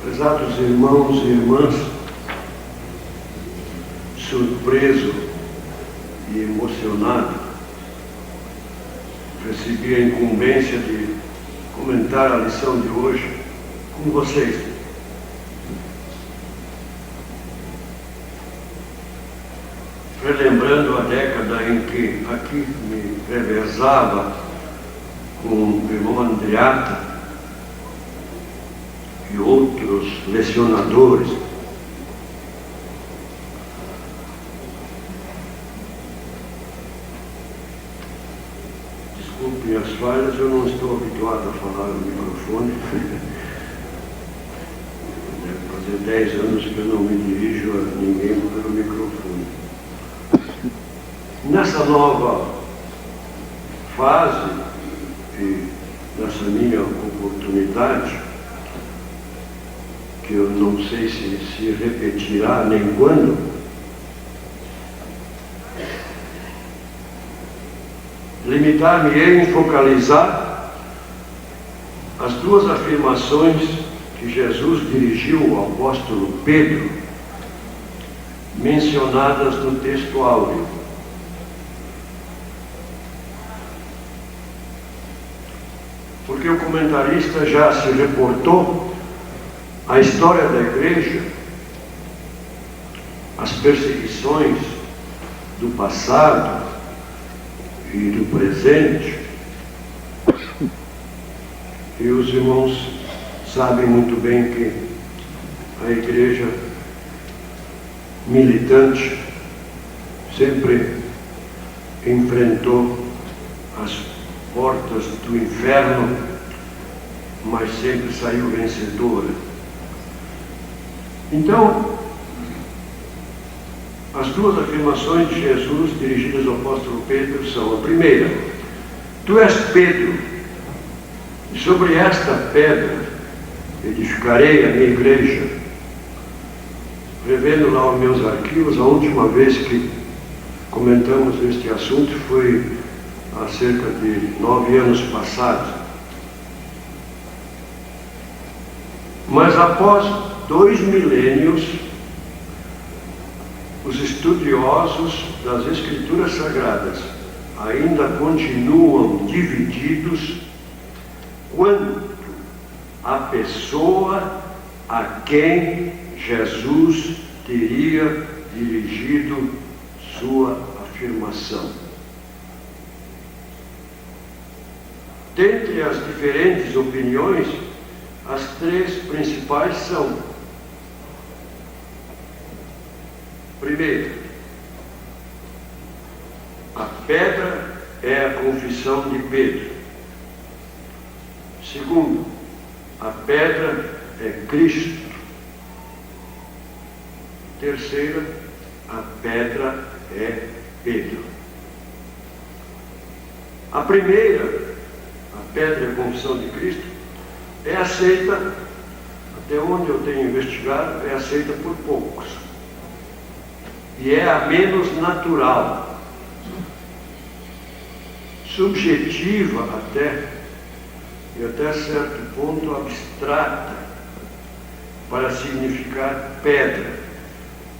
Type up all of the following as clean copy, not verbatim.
Prezados irmãos e irmãs, surpreso e emocionado, recebi a incumbência de comentar a lição de hoje com vocês. Relembrando a década em que aqui me revezava com o irmão Andreata e outros lecionadores, desculpem as falhas, eu não estou habituado a falar no microfone. Deve fazer 10 anos que eu não me dirijo a ninguém pelo microfone. Nessa nova fase e nessa minha oportunidade, que eu não sei se repetirá nem quando, limitar-me-ei em focalizar as duas afirmações que Jesus dirigiu ao apóstolo Pedro, mencionadas no texto áureo. Porque o comentarista já se reportou à história da igreja, as perseguições do passado e do presente, e os irmãos sabem muito bem que a igreja militante sempre enfrentou as portas do inferno, mas sempre saiu vencedora. Então, as duas afirmações de Jesus dirigidas ao apóstolo Pedro são: a primeira, tu és Pedro, e sobre esta pedra edificarei a minha igreja. Revendo lá os meus arquivos, a última vez que comentamos este assunto foi há cerca de 9 anos passados. Mas após 2 milênios, os estudiosos das Escrituras Sagradas ainda continuam divididos quanto à pessoa a quem Jesus teria dirigido sua afirmação. Dentre as diferentes opiniões, as 3 principais são: primeiro, a pedra é a confissão de Pedro. Segundo, a pedra é Cristo. Terceira, a pedra é Pedro. A primeira, a pedra é a confissão de Cristo, é aceita, até onde eu tenho investigado, é aceita por poucos. E é a menos natural, subjetiva até, e até certo ponto abstrata, para significar pedra.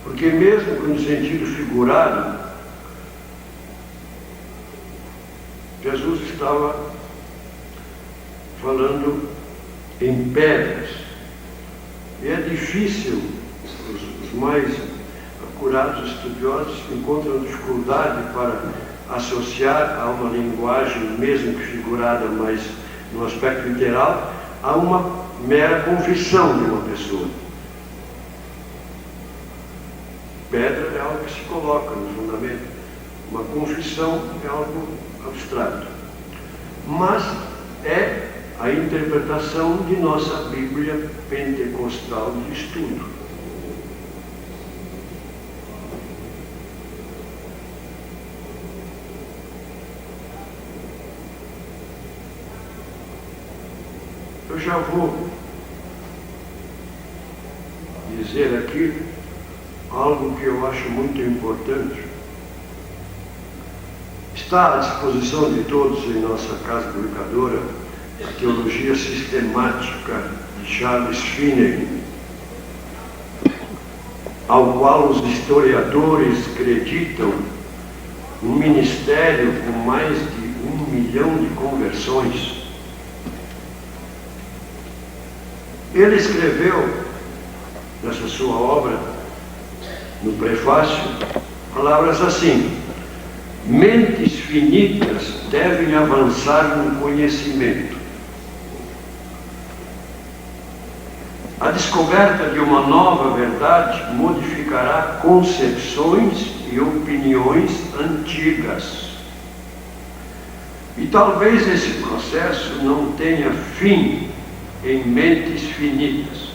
Porque mesmo no sentido figurado, Jesus estava falando em pedras. E é difícil, os mais acurados estudiosos encontram dificuldade para associar a uma linguagem, mesmo que figurada, mas no aspecto literal, a uma mera confissão de uma pessoa. Pedra é algo que se coloca no fundamento, uma confissão é algo abstrato. Mas é a interpretação de nossa Bíblia pentecostal de estudo. Eu já vou dizer aqui algo que eu acho muito importante. Está à disposição de todos em nossa casa publicadora a Teologia Sistemática de Charles Finney, ao qual os historiadores acreditam um ministério com mais de 1 milhão de conversões. Ele escreveu nessa sua obra, no prefácio, palavras assim: mentes finitas devem avançar no conhecimento. A descoberta de uma nova verdade modificará concepções e opiniões antigas. E talvez esse processo não tenha fim em mentes finitas,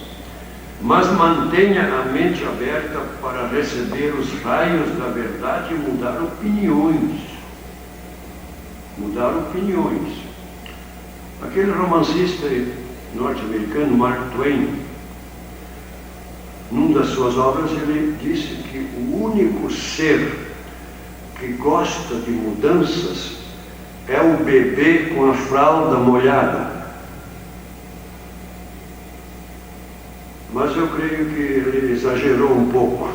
mas mantenha a mente aberta para receber os raios da verdade e mudar opiniões. Mudar opiniões. Aquele romancista norte-americano, Mark Twain, numa das suas obras, ele disse que o único ser que gosta de mudanças é o bebê com a fralda molhada. Mas eu creio que ele exagerou um pouco.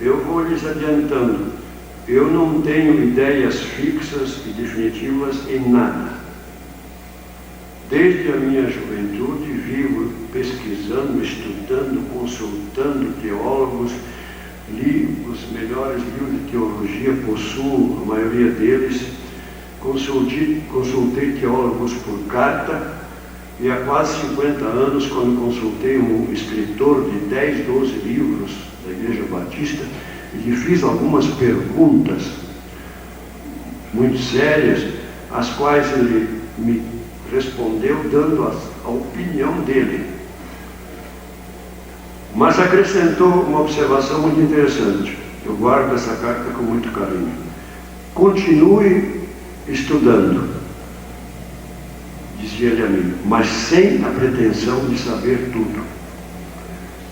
Eu vou lhes adiantando, eu não tenho ideias fixas e definitivas em nada. Desde a minha juventude vivo pesquisando, estudando, consultando teólogos, li os melhores livros de teologia, possuo a maioria deles, consultei teólogos por carta, e há quase 50 anos, quando consultei um escritor de 10, 12 livros da Igreja Batista, e lhe fiz algumas perguntas muito sérias, as quais ele me respondeu dando a opinião dele. Mas acrescentou uma observação muito interessante. Eu guardo essa carta com muito carinho. Continue estudando, dizia ele a mim, mas sem a pretensão de saber tudo,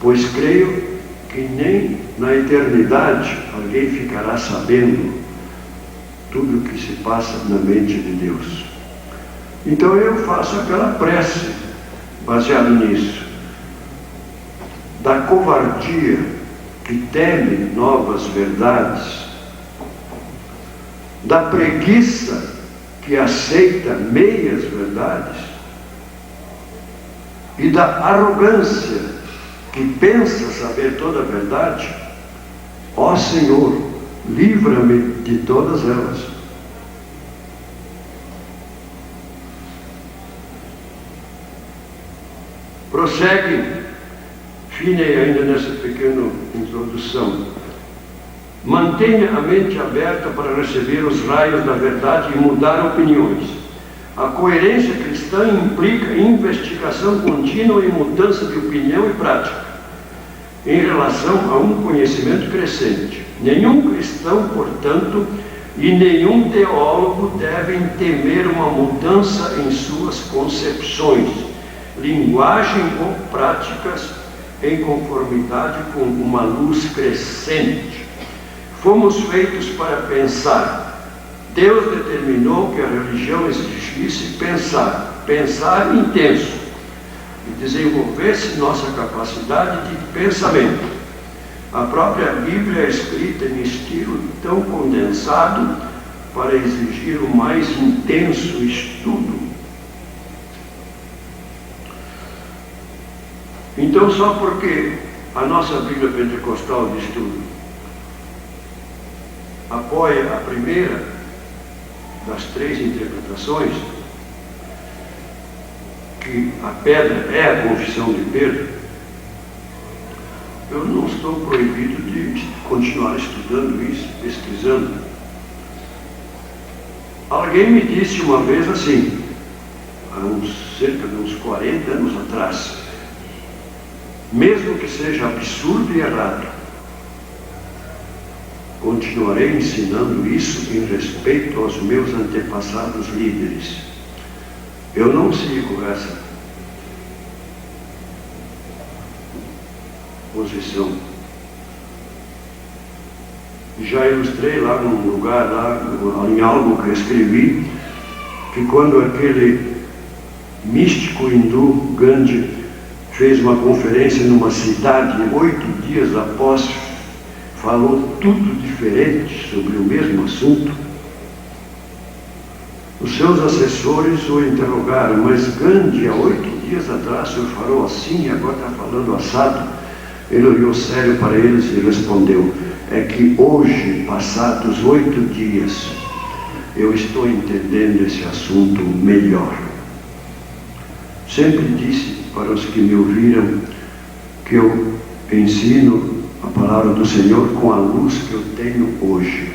pois creio que nem na eternidade alguém ficará sabendo tudo o que se passa na mente de Deus. Então eu faço aquela prece baseada nisso, da covardia que teme novas verdades, da preguiça que aceita meias verdades e da arrogância que pensa saber toda a verdade. Ó Senhor, livra-me de todas elas. Prossegue Finney ainda nessa pequena introdução. Mantenha a mente aberta para receber os raios da verdade e mudar opiniões. A coerência cristã implica investigação contínua e mudança de opinião e prática em relação a um conhecimento crescente. Nenhum cristão, portanto, e nenhum teólogo devem temer uma mudança em suas concepções, linguagem ou práticas em conformidade com uma luz crescente. Fomos feitos para pensar. Deus determinou que a religião exigisse pensar intenso, e desenvolvesse nossa capacidade de pensamento. A própria Bíblia é escrita em estilo tão condensado para exigir o mais intenso estudo. Então, só porque a nossa Bíblia Pentecostal de Estudo apoia a primeira das 3 interpretações, que a pedra é a confissão de Pedro, eu não estou proibido de continuar estudando isso, pesquisando. Alguém me disse uma vez assim, há cerca de uns 40 anos atrás, mesmo que seja absurdo e errado, continuarei ensinando isso em respeito aos meus antepassados líderes. Eu não sigo essa posição. Já ilustrei lá num lugar, lá em algo que eu escrevi, que quando aquele místico hindu Gandhi fez uma conferência numa cidade 8 dias após, falou tudo diferente sobre o mesmo assunto. Os seus assessores o interrogaram: mas Gandhi, há 8 dias atrás o senhor falou assim e agora está falando assado. Ele olhou sério para eles e respondeu: é que hoje, passados 8 dias, eu estou entendendo esse assunto melhor. Sempre disse para os que me ouviram que eu ensino a palavra do Senhor com a luz que eu tenho hoje.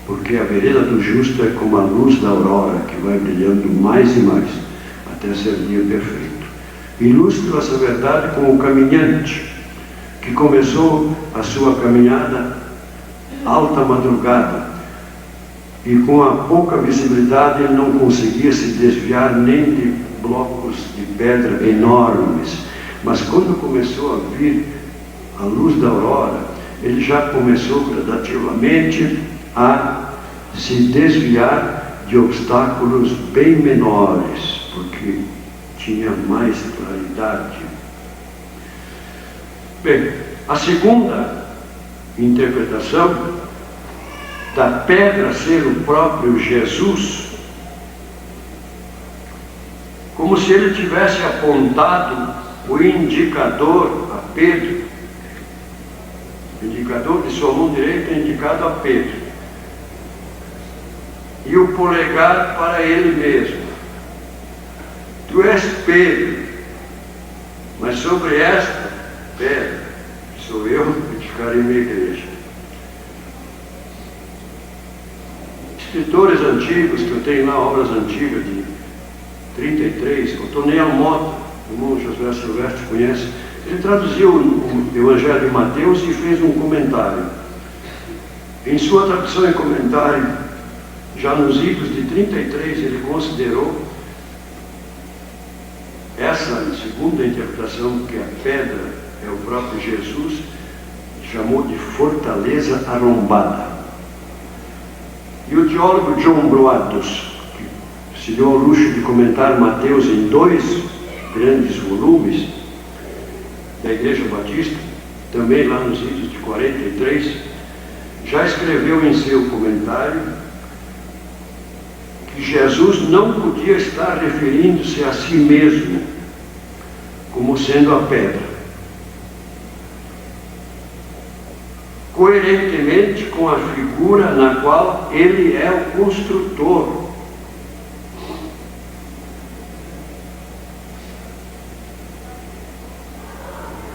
Porque a vereda do justo é como a luz da aurora, que vai brilhando mais e mais, até ser dia perfeito. Ilustro essa verdade com o caminhante, que começou a sua caminhada alta madrugada, e com a pouca visibilidade ele não conseguia se desviar nem de blocos de pedra enormes. Mas quando começou a vir a luz da aurora, ele já começou gradativamente a se desviar de obstáculos bem menores, porque tinha mais claridade. Bem, a segunda interpretação da pedra ser o próprio Jesus, como se ele tivesse apontado o indicador a Pedro, o indicador de sua mão direita é indicado a Pedro, e o polegar para ele mesmo. Tu és Pedro, mas sobre esta pedra, que sou eu, edificarei minha igreja. Escritores antigos, que eu tenho lá, obras antigas de 33, Otoniel Mota, o irmão Josué Silvestre conhece, ele traduziu o Evangelho de Mateus e fez um comentário. Em sua tradução e comentário, já nos idos de 33, ele considerou essa segunda interpretação, que a pedra é o próprio Jesus, chamou de fortaleza arrombada. E o teólogo John Broaddus, que se deu ao luxo de comentar Mateus em 2 grandes volumes da Igreja Batista, também lá nos idos de 43, já escreveu em seu comentário que Jesus não podia estar referindo-se a si mesmo como sendo a pedra, coerentemente com a figura na qual ele é o construtor.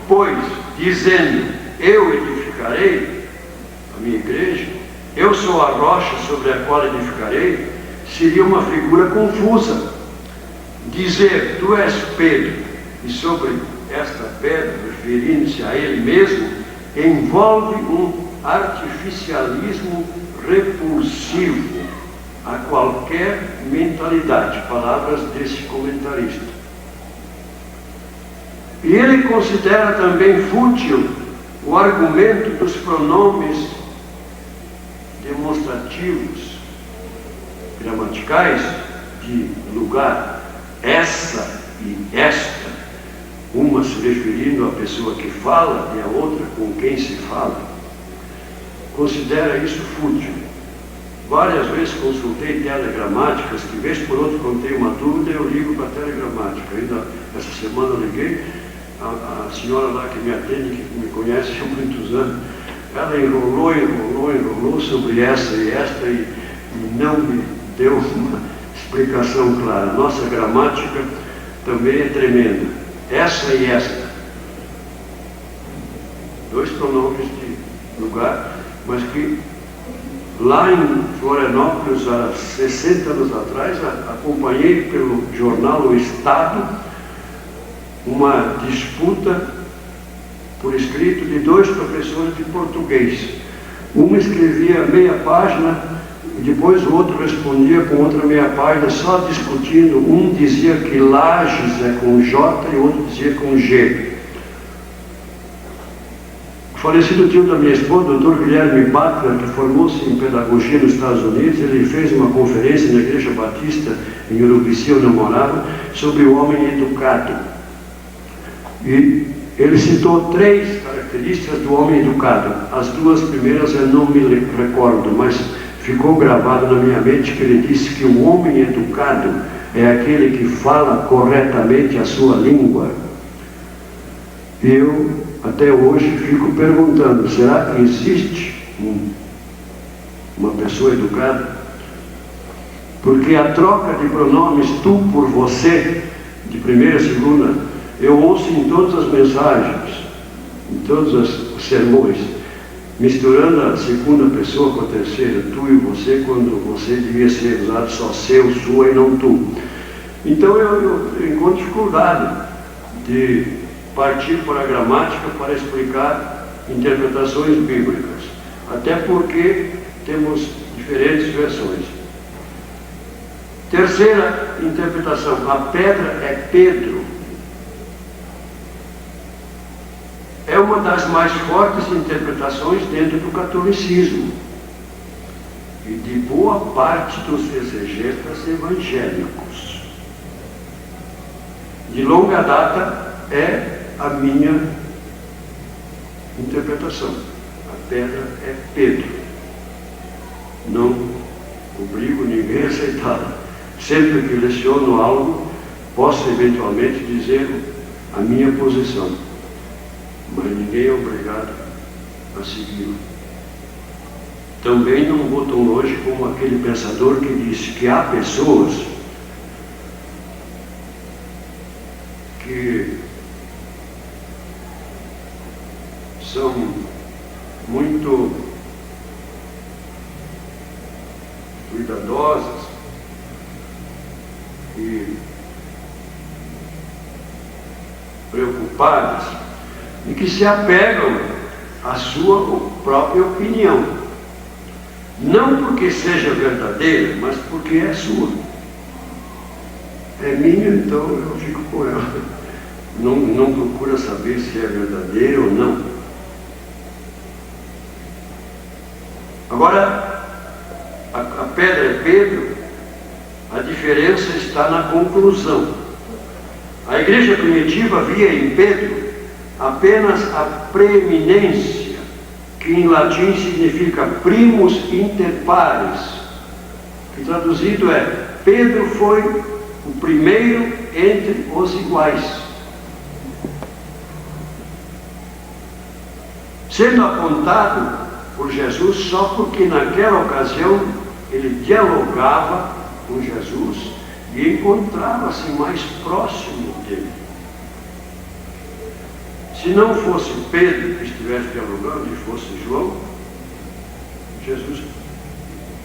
Pois, dizendo, eu edificarei a minha igreja, eu sou a rocha sobre a qual edificarei, seria uma figura confusa. Dizer, tu és Pedro, e sobre esta pedra, referindo-se a ele mesmo, envolve um artificialismo repulsivo a qualquer mentalidade, palavras desse comentarista. E ele considera também fútil o argumento dos pronomes demonstrativos, gramaticais, de lugar, essa e esta, uma se referindo à pessoa que fala e a outra com quem se fala. Considera isso fútil. Várias vezes consultei telegramáticas, que vez por outra, quando tenho uma dúvida, eu ligo para a telegramática. Ainda essa semana eu liguei, a senhora lá que me atende, que me conhece há muitos anos, ela enrolou sobre essa e esta e não me deu uma explicação clara. Nossa gramática também é tremenda. Essa e esta. 2 pronomes de lugar, mas que lá em Florianópolis, há 60 anos atrás, acompanhei pelo jornal O Estado uma disputa por escrito de 2 professores de português. Um escrevia meia página e depois o outro respondia com outra meia página, só discutindo. Um dizia que Lages é com J e o outro dizia com G. falecido tio da minha esposa, o Dr. Guilherme Butler, que formou-se em pedagogia nos Estados Unidos, ele fez uma conferência na Igreja Batista, em Urubici, onde eu morava, sobre o homem educado. E ele citou 3 características do homem educado. As 2 primeiras eu não me recordo, mas ficou gravado na minha mente que ele disse que o homem educado é aquele que fala corretamente a sua língua. E eu, até hoje, fico perguntando, será que existe uma pessoa educada? Porque a troca de pronomes tu por você, de primeira e segunda, eu ouço em todas as mensagens, em todos os sermões, misturando a segunda pessoa com a terceira, tu e você, quando você devia ser usado só seu, sua e não tu. Então eu encontro dificuldade de partir para a gramática para explicar interpretações bíblicas, até porque temos diferentes versões. Terceira interpretação, a pedra é Pedro. É uma das mais fortes interpretações dentro do catolicismo e de boa parte dos exegetas evangélicos. De longa data é a minha interpretação. A pedra é Pedro. Não obrigo ninguém a aceitá-la. Sempre que leciono algo, posso eventualmente dizer a minha posição, mas ninguém é obrigado a segui-lo. Também não vou tão longe como aquele pensador que disse que há pessoas que são muito cuidadosas e preocupadas e que se apegam à sua própria opinião, não porque seja verdadeira, mas porque é sua. É minha, então eu fico com ela. Não procura saber se é verdadeira ou não. Agora, a pedra é Pedro, a diferença está na conclusão. A igreja primitiva via em Pedro apenas a preeminência, que em latim significa primus inter pares, que traduzido é: Pedro foi o primeiro entre os iguais, sendo apontado por Jesus só porque naquela ocasião ele dialogava com Jesus e encontrava-se mais próximo dele. Se não fosse Pedro que estivesse dialogando e fosse João, Jesus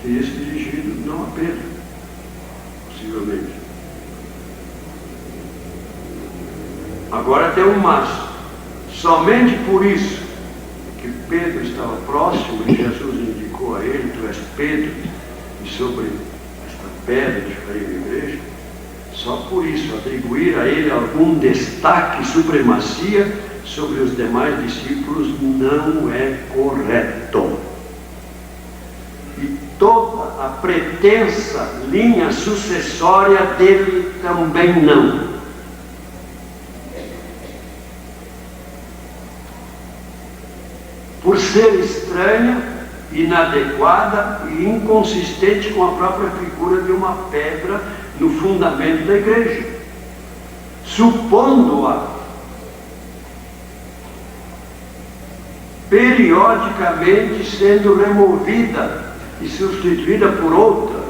teria se dirigido não a Pedro, possivelmente. Agora tem um mas. Somente por isso que Pedro estava próximo e Jesus indicou a ele: tu és Pedro, e sobre esta pedra edifarei a igreja. Só por isso atribuir a ele algum destaque e supremacia sobre os demais discípulos não é correto. E toda a pretensa linha sucessória dele também não. Por ser estranha, inadequada e inconsistente com a própria figura de uma pedra no fundamento da igreja, supondo-a periodicamente sendo removida e substituída por outra,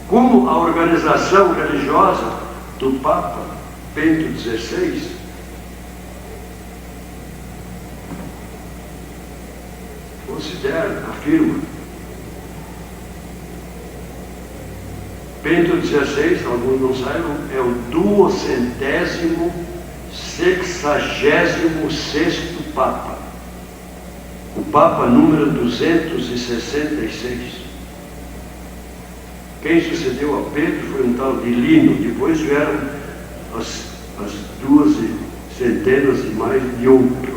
como a organização religiosa do Papa Bento XVI considera, afirma. Bento XVI, alguns não saibam, é o 266º Papa. O Papa número 266. Quem sucedeu a Pedro foi um tal de Lino. Depois vieram as 2 centenas e mais de outros.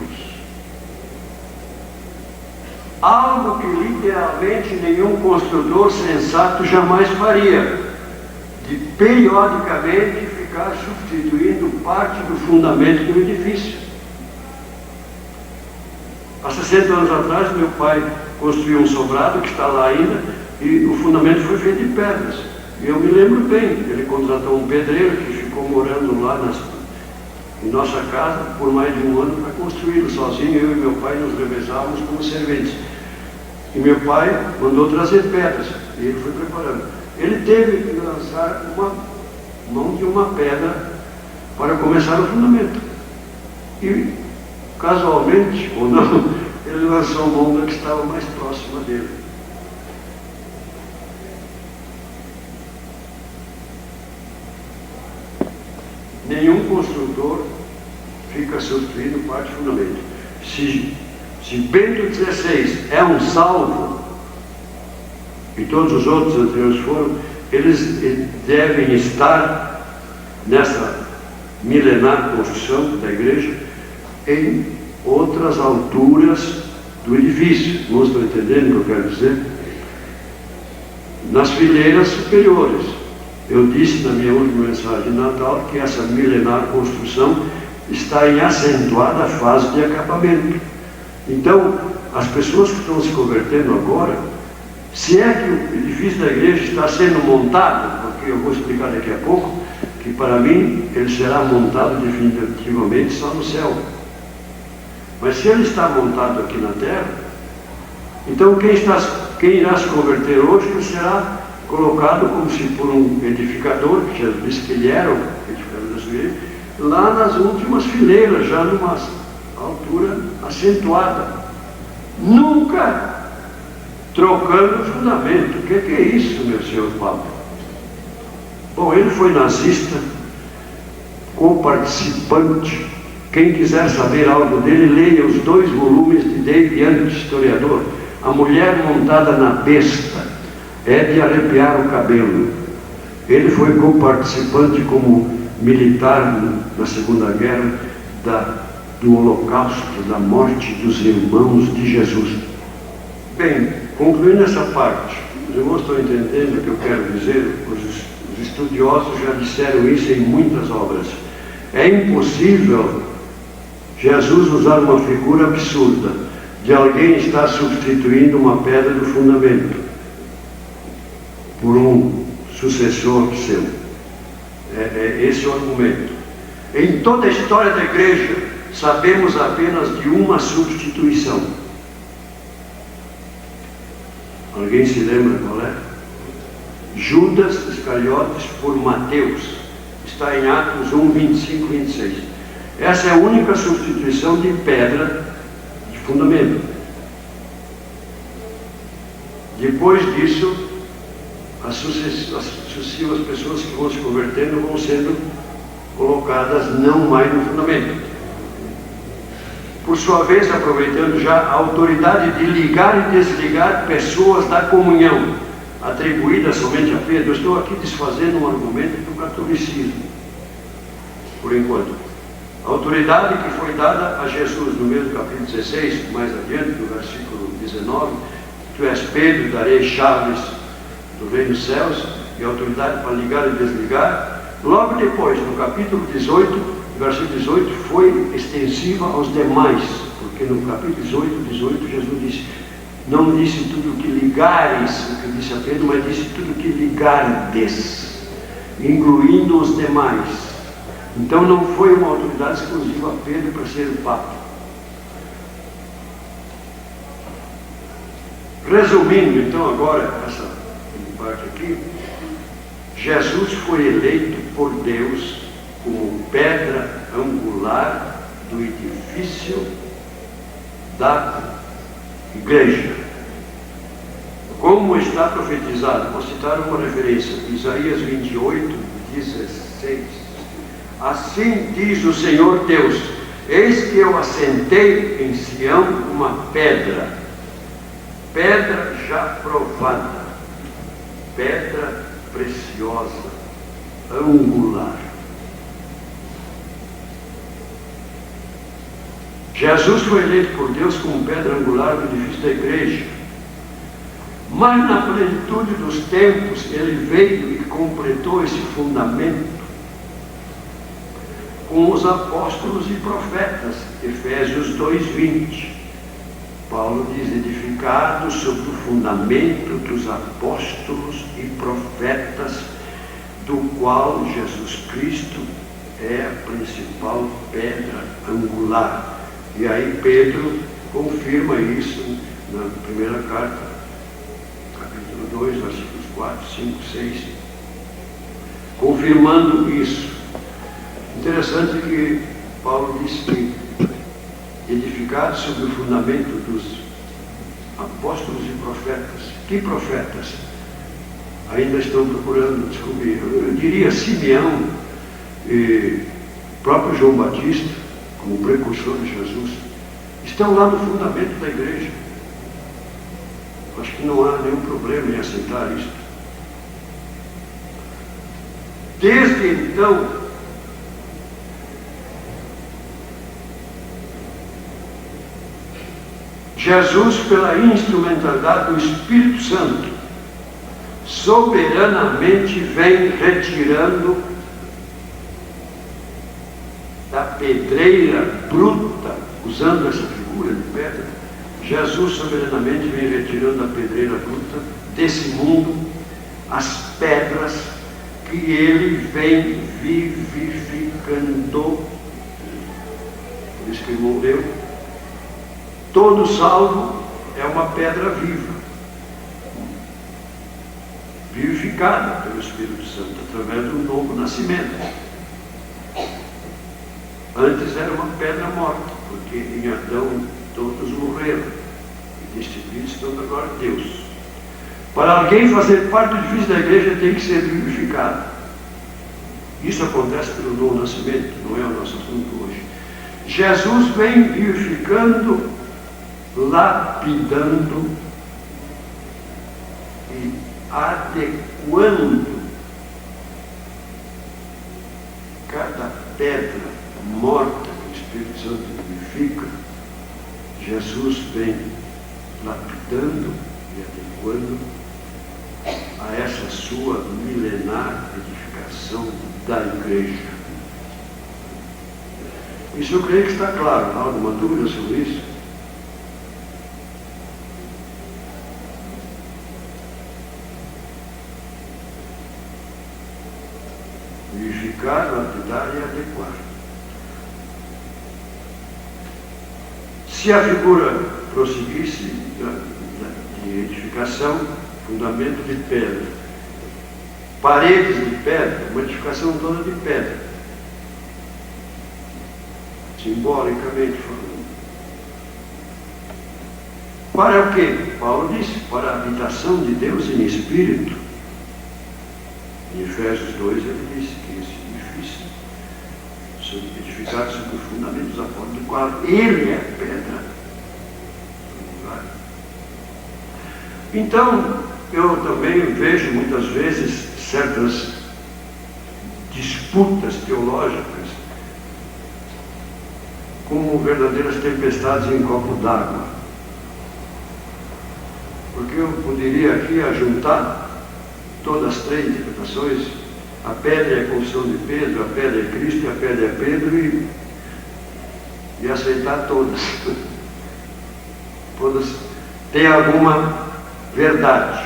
algo que literalmente nenhum construtor sensato jamais faria, de periodicamente ficar substituindo parte do fundamento do edifício. Há 60 anos atrás, meu pai construiu um sobrado que está lá ainda, e o fundamento foi feito de pedras. E eu me lembro bem, ele contratou um pedreiro que ficou morando lá em nossa casa por mais de um ano para construí-lo sozinho. Eu e meu pai nos revezávamos como serventes. E meu pai mandou trazer pedras, e ele foi preparando. Ele teve que lançar uma mão de uma pedra para começar o fundamento. E, casualmente, ou não, ele lançou a mão da que estava mais próxima dele. Nenhum construtor fica substituindo parte do fundamento. Se Bento XVI é um salvo, e todos os outros anteriores foram, eles devem estar nessa milenar construção da igreja em outras alturas do edifício. Não estou entendendo o que eu quero dizer? Nas fileiras superiores. Eu disse na minha última mensagem de Natal que essa milenar construção está em acentuada fase de acabamento. Então, as pessoas que estão se convertendo agora, se é que o edifício da igreja está sendo montado, porque eu vou explicar daqui a pouco, que para mim ele será montado definitivamente só no céu. Mas se ele está montado aqui na terra, então quem irá se converter hoje, ele será colocado como se por um edificador, que Jesus disse que ele era o edificador da sua igreja, lá nas últimas fileiras, já numa altura acentuada. Nunca trocando o fundamento. O que é isso, meu senhor Papa? Bom, ele foi nazista, coparticipante. Quem quiser saber algo dele, leia os 2 volumes de David Young, historiador. A Mulher Montada na Besta. É de arrepiar o cabelo. Ele foi coparticipante como militar na Segunda Guerra do Holocausto, da morte dos irmãos de Jesus. Bem, concluindo essa parte, os irmãos estão entendendo o que eu quero dizer? Os estudiosos já disseram isso em muitas obras. É impossível Jesus usar uma figura absurda de alguém estar substituindo uma pedra do fundamento por um sucessor seu. É esse o argumento. Em toda a história da igreja, sabemos apenas de uma substituição. Alguém se lembra qual é? Judas Iscariotes por Mateus. Está em Atos 1, 25 e 26. Essa é a única substituição de pedra de fundamento. Depois disso, as sucessivas pessoas que vão se convertendo vão sendo colocadas não mais no fundamento. Por sua vez, aproveitando já a autoridade de ligar e desligar pessoas da comunhão, atribuída somente a Pedro. Eu estou aqui desfazendo um argumento do catolicismo, por enquanto. A autoridade que foi dada a Jesus no mesmo capítulo 16, mais adiante, no versículo 19, tu és Pedro, darei chaves do reino dos céus, e autoridade para ligar e desligar. Logo depois, no capítulo 18, versículo 18, foi extensiva aos demais, porque no capítulo 18, Jesus disse, não disse tudo o que ligares, o que disse a Pedro, mas disse tudo o que ligardes, incluindo os demais. Então não foi uma autoridade exclusiva a Pedro para ser o Papa. Resumindo, então, agora, essa parte aqui, Jesus foi eleito por Deus como pedra angular do edifício da igreja. Como está profetizado, vou citar uma referência, Isaías 28, 16. Assim diz o Senhor Deus, eis que eu assentei em Sião uma pedra, pedra já provada, pedra preciosa, angular. Jesus foi eleito por Deus como pedra angular do edifício da igreja. Mas na plenitude dos tempos, ele veio e completou esse fundamento com os apóstolos e profetas. Efésios 2:20. Paulo diz: edificado sobre o fundamento dos apóstolos e profetas, do qual Jesus Cristo é a principal pedra angular. E aí Pedro confirma isso na primeira carta, capítulo 2, versículos 4, 5, 6, confirmando isso. Interessante que Paulo diz que edificado sobre o fundamento dos apóstolos e profetas. Que profetas? Ainda estão procurando descobrir. Eu diria Simeão e próprio João Batista, como precursor de Jesus, estão lá no fundamento da igreja. Acho que não há nenhum problema em aceitar isso. Desde então, Jesus, pela instrumentalidade do Espírito Santo, soberanamente vem retirando da pedreira bruta, usando essa figura de pedra, Jesus soberanamente vem retirando da pedreira bruta desse mundo as pedras que ele vem vivificando. Por isso que ele morreu. Todo salvo é uma pedra viva, vivificada pelo Espírito Santo, através do novo nascimento. Antes era uma pedra morta, porque em Adão todos morreram. E deste Cristo agora Deus. Para alguém fazer parte do edifício da igreja tem que ser vivificado. Isso acontece pelo novo nascimento, não é o nosso assunto hoje. Jesus vem vivificando, lapidando e adequando cada pedra morta que o Espírito Santo vivifica. Jesus vem lapidando e adequando a essa sua milenar edificação da igreja. Isso eu creio que está claro. Há alguma dúvida sobre isso? Vivificar, lapidar e adequar. Se a figura prosseguisse de edificação, fundamento de pedra, paredes de pedra, uma edificação toda de pedra, simbolicamente falando. Para o quê? Paulo disse: para a habitação de Deus em espírito. Em Efésios 2 ele disse que esse edifício, edificado sobre o fundamento dos apóstolos, do qual ele é a pedra angular. Então, eu também vejo muitas vezes certas disputas teológicas como verdadeiras tempestades em copo d'água. Porque eu poderia aqui ajuntar todas as três interpretações: a pedra é a confissão de Pedro, a pedra é Cristo e a pedra é Pedro, e aceitar todas. Todas têm alguma verdade.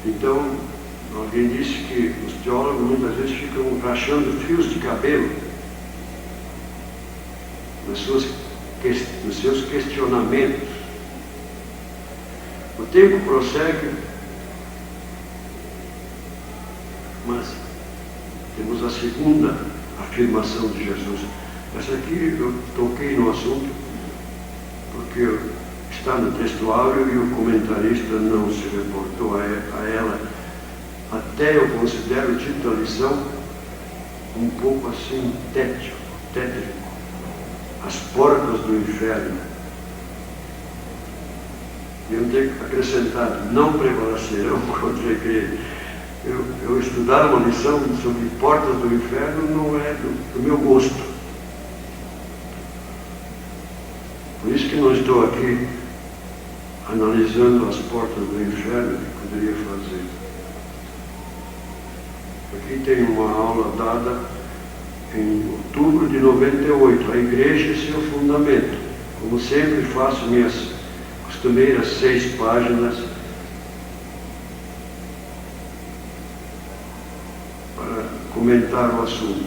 Então, alguém disse que os teólogos muitas vezes ficam rachando fios de cabelo nos seus questionamentos. O tempo prossegue, mas temos a segunda afirmação de Jesus. Essa aqui eu toquei no assunto porque está no texto áureo e o comentarista não se reportou a ela. Até eu considero o título da lição um pouco assim tétrico. As portas do inferno. Eu tenho acrescentado: não prevalecerão contra a igreja. Eu estudar uma lição sobre portas do inferno não é do meu gosto. Por isso que não estou aqui analisando as portas do inferno que poderia fazer. Aqui tem uma aula dada em outubro de 98, a igreja e seu fundamento. Como sempre, faço minhas costumeiras 6 páginas para comentar o assunto.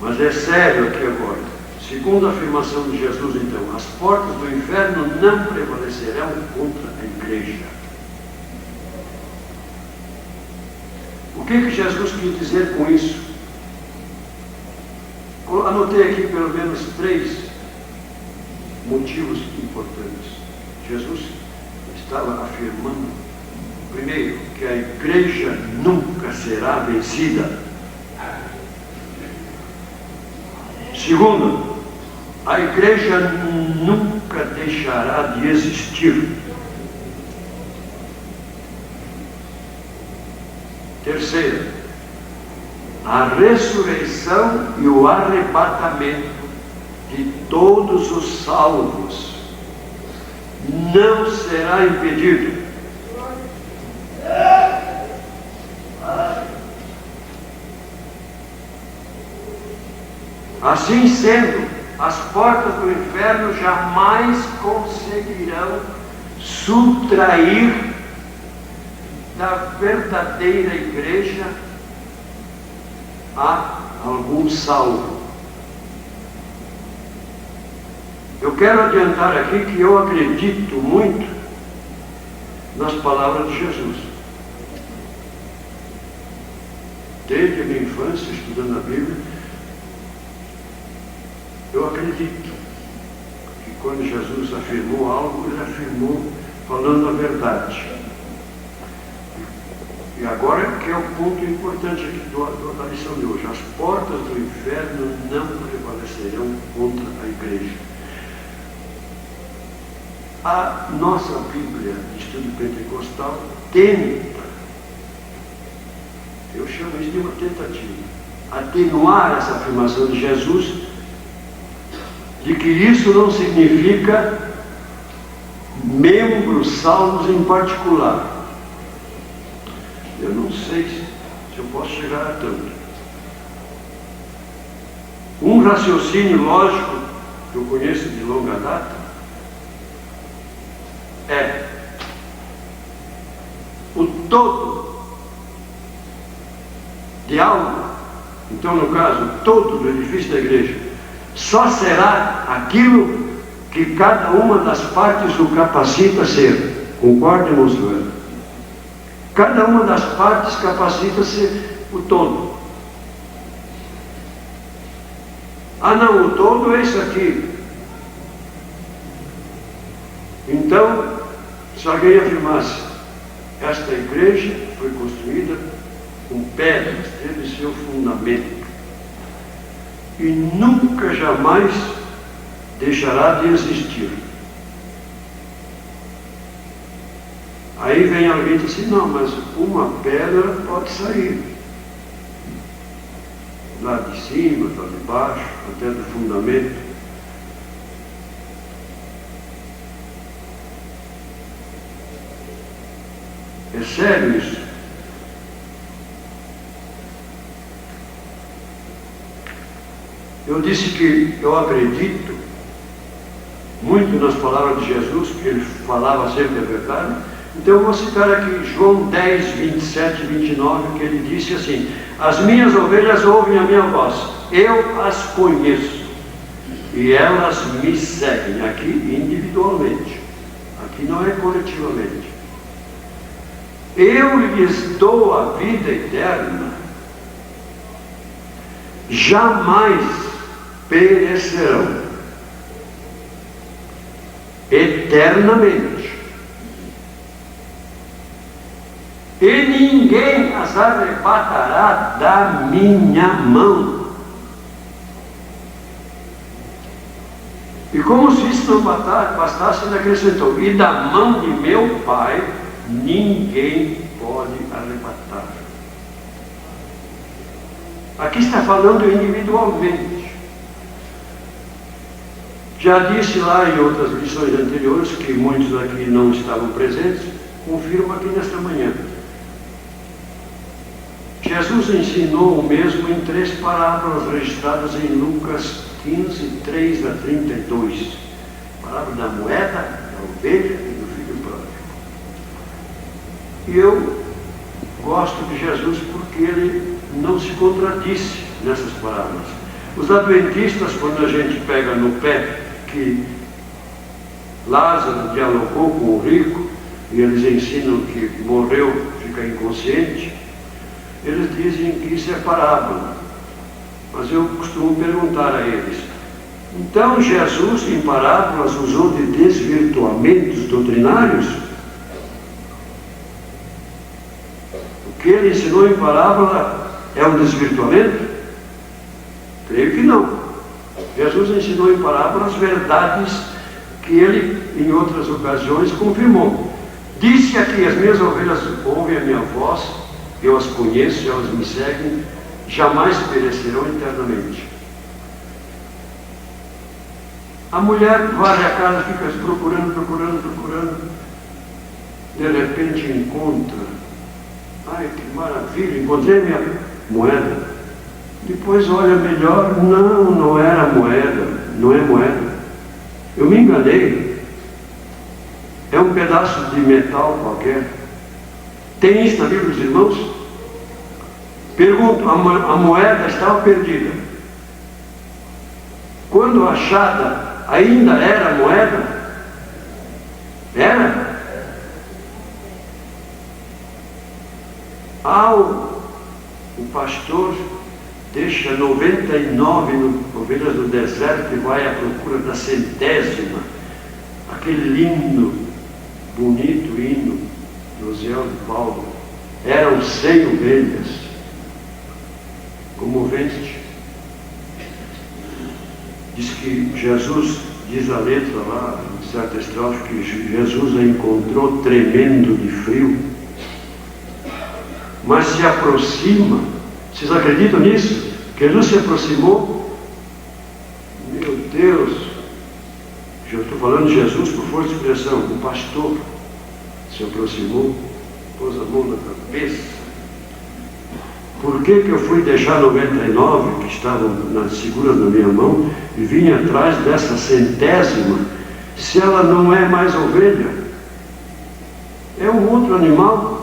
Mas é sério aqui agora. Segundo a afirmação de Jesus, então, as portas do inferno não prevalecerão contra a igreja. O que Jesus quis dizer com isso? Anotei aqui pelo menos 3 motivos importantes. Jesus estava afirmando, primeiro, que a igreja nunca será vencida. Segundo, a igreja nunca deixará de existir. Terceiro, a ressurreição e o arrebatamento de todos os salvos não será impedido. Assim sendo, as portas do inferno jamais conseguirão subtrair da verdadeira igreja a algum salvo. Eu quero adiantar aqui que eu acredito muito nas palavras de Jesus. Desde a minha infância, estudando a Bíblia, eu acredito que quando Jesus afirmou algo, ele afirmou falando a verdade. E agora que é o ponto importante aqui da lição de hoje. As portas do inferno não prevalecerão contra a igreja. A nossa Bíblia de estudo pentecostal tenta, eu chamo isso de uma tentativa, atenuar essa afirmação de Jesus, de que isso não significa membros salvos em particular. Eu não sei se eu posso chegar a tanto. Um raciocínio lógico que eu conheço de longa data é o todo de algo. Então, no caso, todo do edifício da igreja só será aquilo que cada uma das partes o capacita a ser. Concorda, irmão Silvano? Cada uma das partes capacita a ser o todo. Ah não, o todo é isso aqui. Então, se alguém afirmasse, esta igreja foi construída com pedras, teve seu fundamento, e nunca jamais deixará de existir. Aí vem alguém e diz assim, não, mas uma pedra pode sair. Lá de cima, lá de baixo, até do fundamento. É sério isso? Eu disse que eu acredito muito nas palavras de Jesus, que ele falava sempre a verdade. Então eu vou citar aqui João 10, 27 e 29, que ele disse assim, as minhas ovelhas ouvem a minha voz, eu as conheço, e elas me seguem, aqui individualmente, aqui não é coletivamente. Eu lhes dou a vida eterna, jamais perecerão, eternamente. E ninguém as arrebatará da minha mão. E como se isso não bastasse, ele acrescentou, e da mão de meu Pai, ninguém pode arrebatar. Aqui está falando individualmente. Já disse lá em outras lições anteriores, que muitos aqui não estavam presentes, confirmo aqui nesta manhã. Jesus ensinou o mesmo em 3 parábolas registradas em Lucas 15, 3 a 32. A parábola da moeda, da ovelha e do filho pródigo. E eu gosto de Jesus porque ele não se contradisse nessas parábolas. Os adventistas, quando a gente pega no pé que Lázaro dialogou com o rico, e eles ensinam que morreu, fica inconsciente, eles dizem que isso é parábola. Mas eu costumo perguntar a eles: então Jesus em parábolas usou de desvirtuamentos doutrinários? O que ele ensinou em parábola é um desvirtuamento? Creio que não. Jesus ensinou em parábolas verdades que ele em outras ocasiões confirmou. Disse aqui: as minhas ovelhas ouvem a minha voz, eu as conheço, elas me seguem, jamais perecerão eternamente. A mulher varre a casa, fica procurando, de repente encontra: ai, que maravilha, encontrei minha moeda. Depois olha melhor: não era moeda, não é moeda, eu me enganei, é um pedaço de metal qualquer. Tem isso na Bíblia dos irmãos? Pergunto: a moeda estava perdida, quando achada ainda era moeda? Era? O pastor deixa 99 ovelhas no deserto e vai à procura da 100ª, aquele lindo, bonito hino do Zéu de Paulo. Eram 100 ovelhas. Comovente. Diz que Jesus, diz a letra lá, em certa estrofe, que Jesus a encontrou tremendo de frio, mas se aproxima. Vocês acreditam nisso? Jesus se aproximou? Meu Deus! Já estou falando de Jesus por força de expressão. O pastor se aproximou, pôs a mão na cabeça. Por que eu fui deixar 99 que estavam seguras na minha mão e vim atrás dessa 100ª, se ela não é mais ovelha? É um outro animal.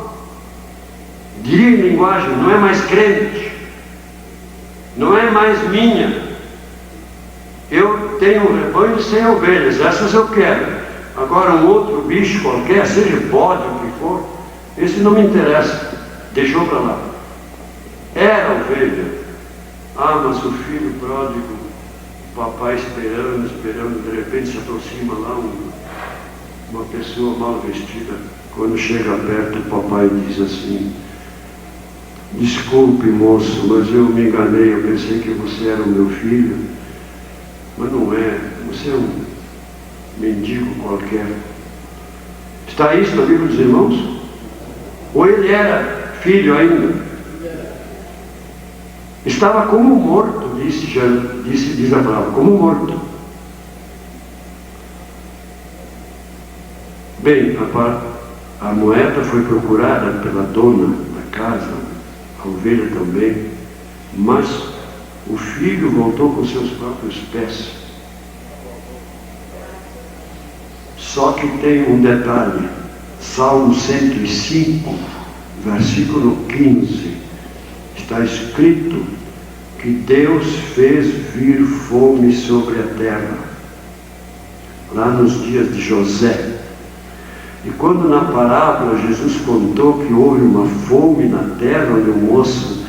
Diria em linguagem: não é mais crente, não é mais minha. Eu tenho um rebanho sem ovelhas, essas eu quero. Agora um outro bicho qualquer, seja bode, o que for, esse não me interessa. Deixou para lá. Era ovelha. Mas o filho pródigo, o papai esperando, de repente se aproxima lá uma pessoa mal vestida. Quando chega perto, o papai diz assim: desculpe, moço, mas eu me enganei, eu pensei que você era o meu filho, mas não é, você é um mendigo qualquer. Está isso na Bíblia dos irmãos? Ou ele era filho ainda? Estava como morto, diz a palavra, como morto. Bem, a moeda foi procurada pela dona da casa, a ovelha também, mas o filho voltou com seus próprios pés. Só que tem um detalhe. Salmo 105, versículo 15, está escrito que Deus fez vir fome sobre a terra, lá nos dias de José. E quando na parábola Jesus contou que houve uma fome na terra onde o moço,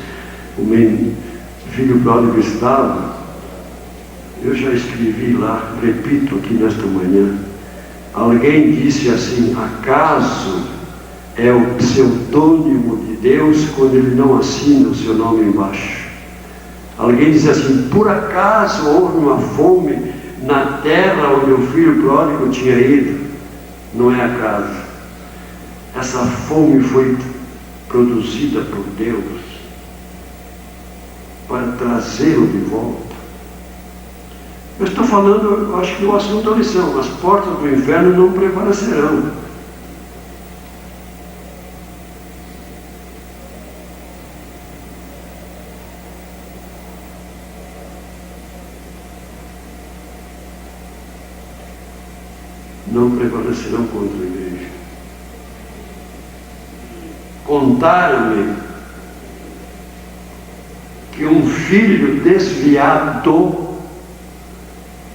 o filho pródigo estava, eu já escrevi lá, repito aqui nesta manhã. Alguém disse assim: acaso é o pseudônimo de Deus quando ele não assina o seu nome embaixo? Alguém diz assim: por acaso houve uma fome na terra onde o filho pródigo tinha ido? Não é acaso. Essa fome foi produzida por Deus para trazê-lo de volta. Eu estou falando, eu acho que o assunto é lição. As portas do inferno não prevalecerão. Não prevalecerão contra a igreja. Contaram-me que um filho desviado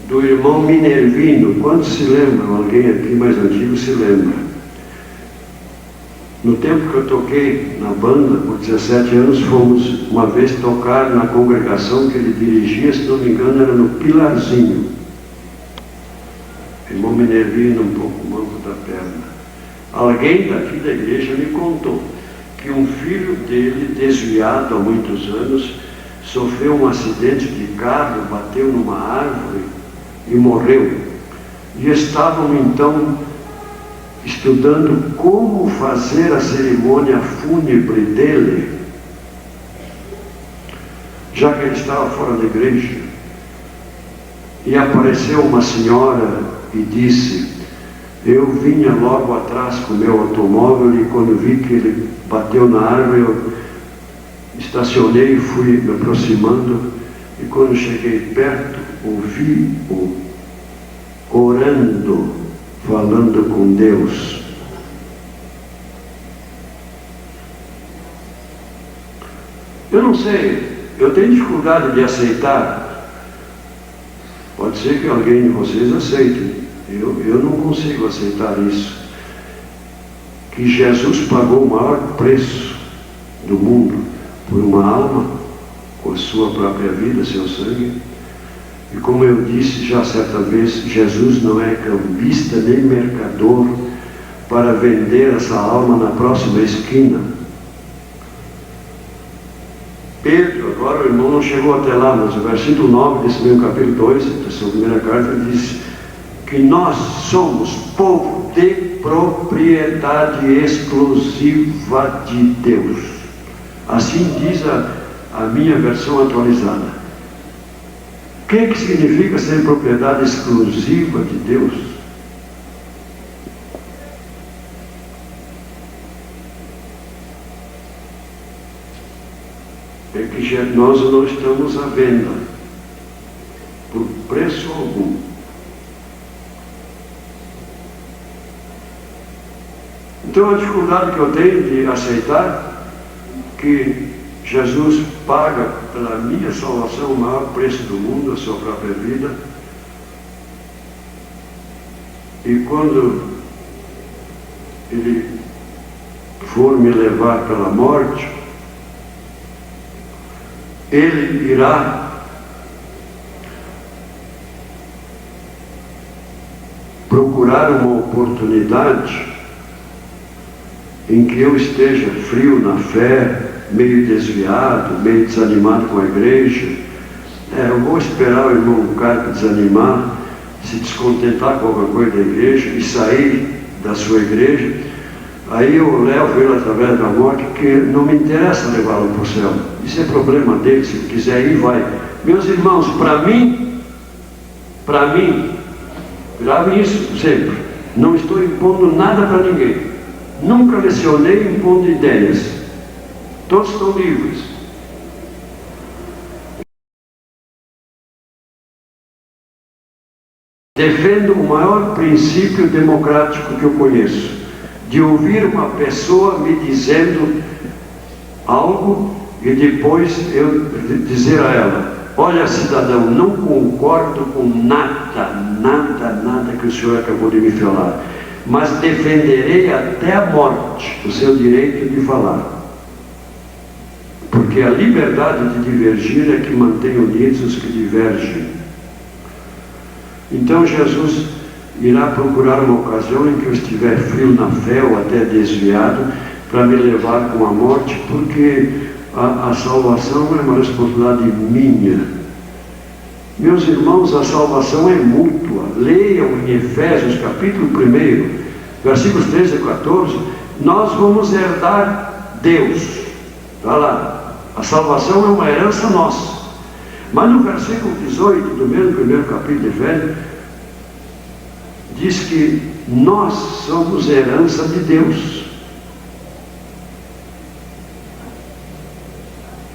do irmão Minervino, quantos se lembram? Alguém aqui mais antigo se lembra? No tempo que eu toquei na banda, por 17 anos, fomos uma vez tocar na congregação que ele dirigia, se não me engano, era no Pilarzinho. Irmão Minervino, um pouco manco da perna. Alguém daqui da igreja me contou que um filho dele, desviado há muitos anos, sofreu um acidente de carro, bateu numa árvore e morreu. E estavam então estudando como fazer a cerimônia fúnebre dele, já que ele estava fora da igreja. E apareceu uma senhora e disse: eu vinha logo atrás com o meu automóvel e quando vi que ele bateu na árvore, eu estacionei e fui me aproximando, e quando cheguei perto, ouvi-o orando, falando com Deus. Eu não sei, eu tenho dificuldade de aceitar. Pode ser que alguém de vocês aceite. Eu não consigo aceitar isso. Que Jesus pagou o maior preço do mundo por uma alma, com a sua própria vida, seu sangue. E como eu disse já certa vez, Jesus não é cambista nem mercador para vender essa alma na próxima esquina. Pedro, agora o irmão não chegou até lá, mas o versículo 9 desse mesmo capítulo 2, da sua primeira carta, diz que nós somos povo de propriedade exclusiva de Deus. Assim diz a minha versão atualizada. O que significa ser propriedade exclusiva de Deus? É que nós não estamos à venda por preço algum. Então a dificuldade que eu tenho de aceitar que Jesus paga pela minha salvação o maior preço do mundo, a sua própria vida, e quando ele for me levar pela morte, ele irá procurar uma oportunidade em que eu esteja frio na fé, meio desviado, meio desanimado com a igreja. Eu vou esperar o irmão Carpe desanimar, se descontentar com alguma coisa da igreja e sair da sua igreja. Aí eu levo ele através da morte, que não me interessa levá-lo para o céu. Isso é problema dele, se ele quiser ir, vai. Meus irmãos, para mim, grave isso sempre, não estou impondo nada para ninguém. Nunca lecionei impondo ideias. Todos estão livres. Defendo o maior princípio democrático que eu conheço, de ouvir uma pessoa me dizendo algo e depois eu dizer a ela: olha, cidadão, não concordo com nada que o senhor acabou de me falar, mas defenderei até a morte o seu direito de falar. Porque a liberdade de divergir é que mantém unidos os que divergem. Então Jesus irá procurar uma ocasião em que eu estiver frio na fé ou até desviado, para me levar com a morte, porque a salvação é uma responsabilidade minha. Meus irmãos, a salvação é mútua. Leiam em Efésios capítulo 1, versículos 13 a 14, nós vamos herdar Deus. Está lá. A salvação é uma herança nossa. Mas no versículo 18 do mesmo primeiro capítulo de Efésios, diz que nós somos herança de Deus.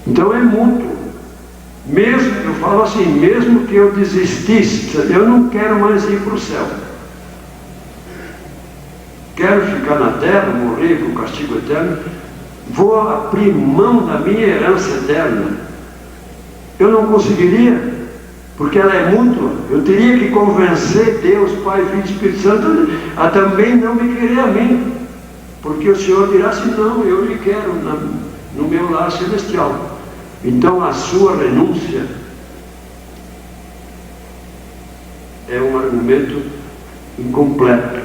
Então é mútuo. Mesmo, eu falo assim, mesmo que eu desistisse, eu não quero mais ir para o céu. Quero ficar na terra, morrer com o castigo eterno. Vou abrir mão da minha herança eterna. Eu não conseguiria, porque ela é mútua. Eu teria que convencer Deus, Pai, Filho e Espírito Santo a também não me querer a mim, porque o Senhor dirá assim: não, eu lhe quero no meu lar celestial. Então a sua renúncia é um argumento incompleto.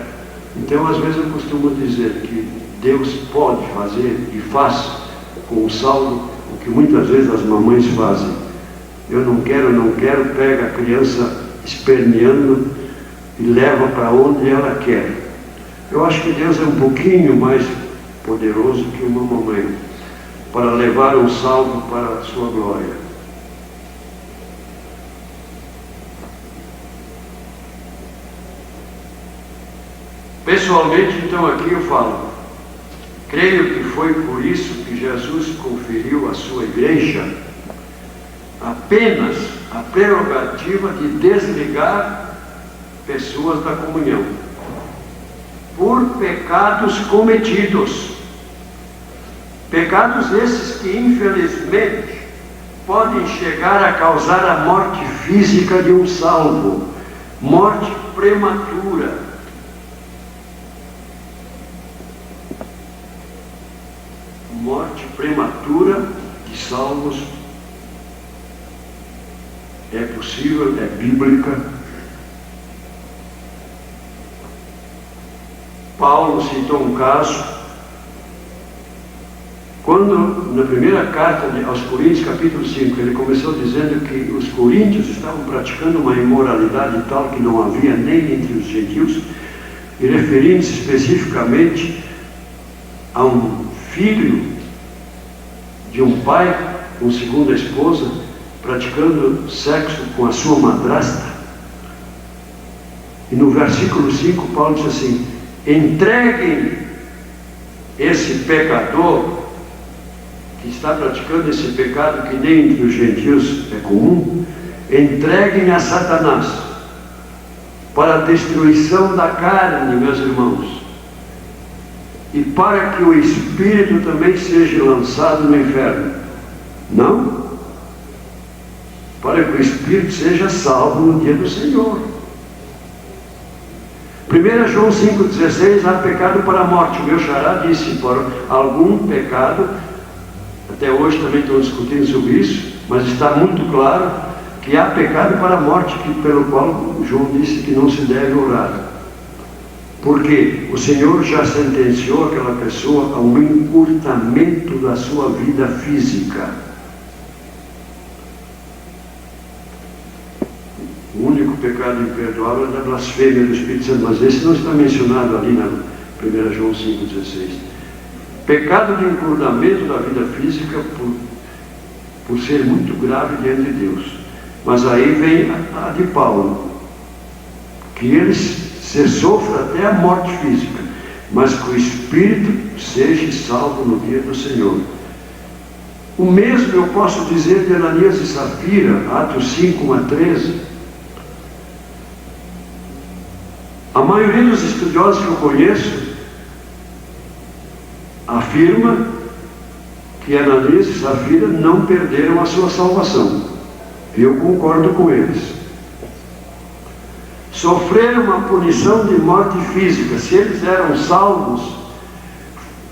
Então às vezes eu costumo dizer que Deus pode fazer e faz com o salvo o que muitas vezes as mamães fazem. Eu não quero, pega a criança esperneando e leva para onde ela quer. Eu acho que Deus é um pouquinho mais poderoso que uma mamãe para levar um salvo para a sua glória. Pessoalmente, então, aqui eu falo, creio que foi por isso que Jesus conferiu à sua igreja apenas a prerrogativa de desligar pessoas da comunhão por pecados cometidos. Pecados esses que, infelizmente, podem chegar a causar a morte física de um salvo, morte prematura. Morte prematura de salvos é possível, é bíblica. Paulo citou um caso quando, na primeira carta aos Coríntios, capítulo 5, ele começou dizendo que os coríntios estavam praticando uma imoralidade tal que não havia nem entre os gentios, e referindo-se especificamente a um filho de um pai com segunda esposa, praticando sexo com a sua madrasta. E no versículo 5, Paulo diz assim: entreguem esse pecador que está praticando esse pecado que nem entre os gentios é comum, entreguem a Satanás para a destruição da carne, meus irmãos, e para que o espírito também seja lançado no inferno. Não? Para que o espírito seja salvo no dia do Senhor. 1 João 5,16, há pecado para a morte. O meu xará disse: por algum pecado, até hoje também estou discutindo sobre isso, mas está muito claro que há pecado para a morte, pelo qual João disse que não se deve orar. Porque o Senhor já sentenciou aquela pessoa a um encurtamento da sua vida física. O único pecado imperdoável é da blasfêmia do Espírito Santo, mas esse não está mencionado ali na 1 João 5,16. Pecado de encurtamento da vida física por ser muito grave diante de Deus. Mas aí vem a de Paulo, que ele se sofra até a morte física, mas que o espírito seja salvo no dia do Senhor. O mesmo eu posso dizer de Ananias e Safira, Atos 5:13. A maioria dos estudiosos que eu conheço afirma que Ananias e Safira não perderam a sua salvação. Eu concordo com eles. Sofreram uma punição de morte física. Se eles eram salvos,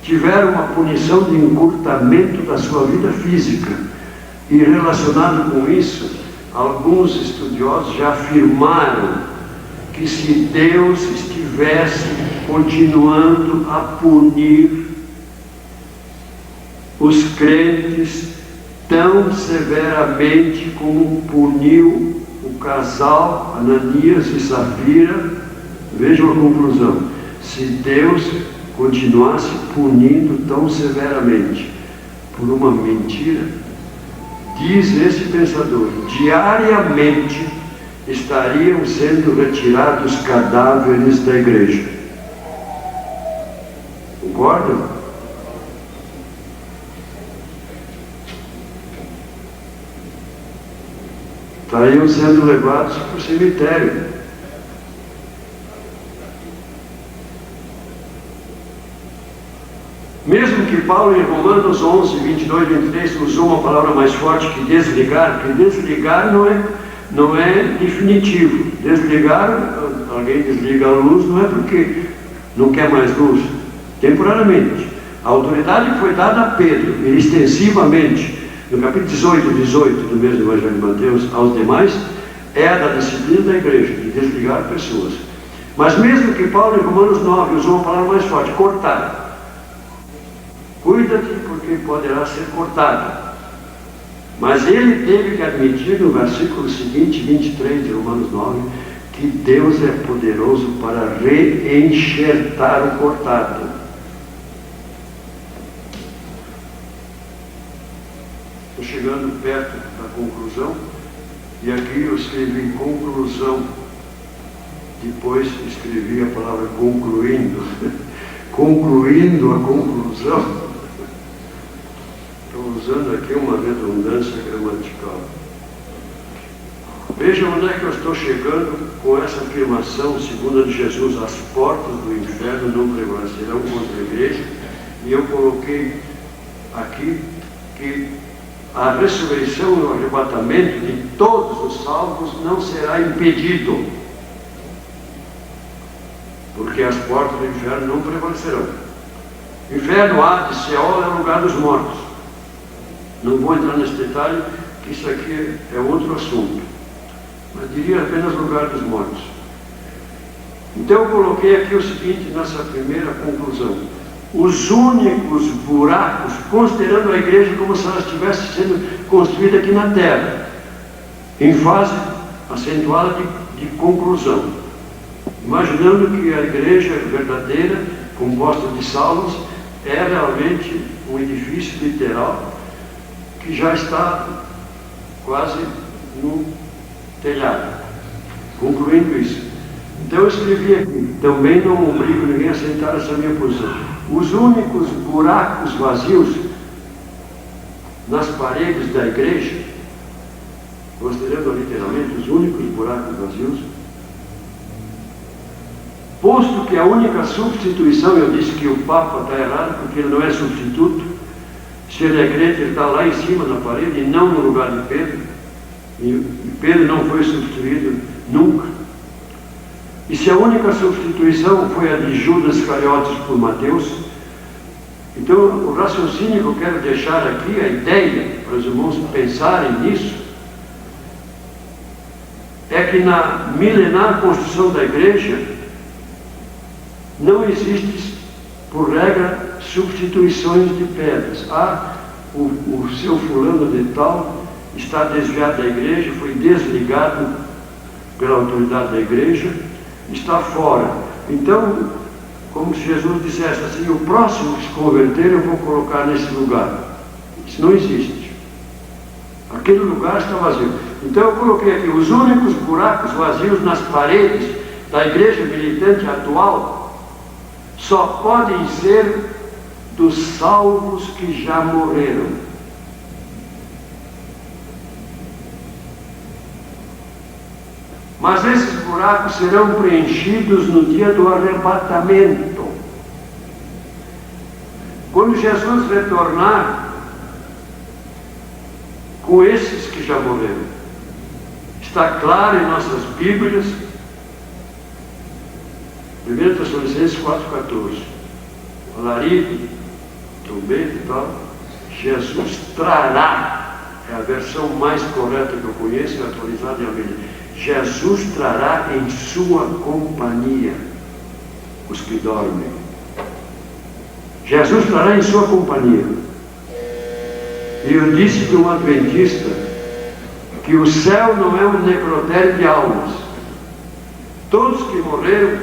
tiveram uma punição de encurtamento da sua vida física. E relacionado com isso, alguns estudiosos já afirmaram que se Deus estivesse continuando a punir os crentes tão severamente como puniu o casal Ananias e Safira, vejam a conclusão: se Deus continuasse punindo tão severamente por uma mentira, diz esse pensador, diariamente estariam sendo retirados cadáveres da igreja. Concordam? Estariam sendo levados para o cemitério. Mesmo que Paulo em Romanos 11, 22, 23 usou uma palavra mais forte que desligar, porque desligar não é definitivo. Desligar, alguém desliga a luz, não é porque não quer mais luz, temporariamente. A autoridade foi dada a Pedro, extensivamente, no capítulo 18 do mesmo Evangelho de Mateus, aos demais, é da disciplina da igreja, de desligar pessoas. Mas mesmo que Paulo em Romanos 9 usou uma palavra mais forte, cortar. Cuida-te, porque poderá ser cortado. Mas ele teve que admitir no versículo seguinte, 23 de Romanos 9, que Deus é poderoso para reenxertar o cortado. Estou chegando perto da conclusão, e aqui eu escrevi conclusão, depois escrevi a palavra concluindo, concluindo a conclusão. Estou usando aqui uma redundância gramatical. Veja onde é que eu estou chegando com essa afirmação, segunda de Jesus: as portas do inferno não prevalecerão contra a igreja. E eu coloquei aqui que a ressurreição e o arrebatamento de todos os salvos não será impedido, porque as portas do inferno não prevalecerão. Inferno, Hades, Seol é o lugar dos mortos. Não vou entrar nesse detalhe, que isso aqui é outro assunto, mas diria apenas lugar dos mortos. Então eu coloquei aqui o seguinte, nessa primeira conclusão: os únicos buracos, considerando a igreja como se ela estivesse sendo construída aqui na terra, em fase acentuada de conclusão, imaginando que a igreja verdadeira, composta de salvos, é realmente um edifício literal que já está quase no telhado. Concluindo isso, então eu escrevi aqui: também não obrigo ninguém a aceitar essa minha posição. Os únicos buracos vazios nas paredes da igreja, considerando literalmente os únicos buracos vazios, posto que a única substituição, eu disse que o Papa está errado porque ele não é substituto. Se ele é crente, ele está lá em cima na parede e não no lugar de Pedro. E Pedro não foi substituído nunca. E se a única substituição foi a de Judas Iscariotes por Mateus, então o raciocínio que eu quero deixar aqui, a ideia para os irmãos pensarem nisso, é que na milenar construção da igreja não existe, por regra, substituições de pedras. O seu fulano de tal está desviado da igreja, foi desligado pela autoridade da igreja, está fora. Então, como se Jesus dissesse assim: o próximo que se converter eu vou colocar nesse lugar. Isso não existe. Aquele lugar está vazio. Então eu coloquei aqui: os únicos buracos vazios nas paredes da igreja militante atual só podem ser dos salvos que já morreram. Mas esses buracos serão preenchidos no dia do arrebatamento. Quando Jesus retornar com esses que já morreram. Está claro em nossas Bíblias, 1 Tessalonicenses 4,14. Alarido, trombeta e tal, Jesus trará, é a versão mais correta que eu conheço, atualizada em Almeida. Jesus trará em sua companhia os que dormem. Jesus trará em sua companhia. E eu disse para um adventista que o céu não é um necrotério de almas. Todos que morreram,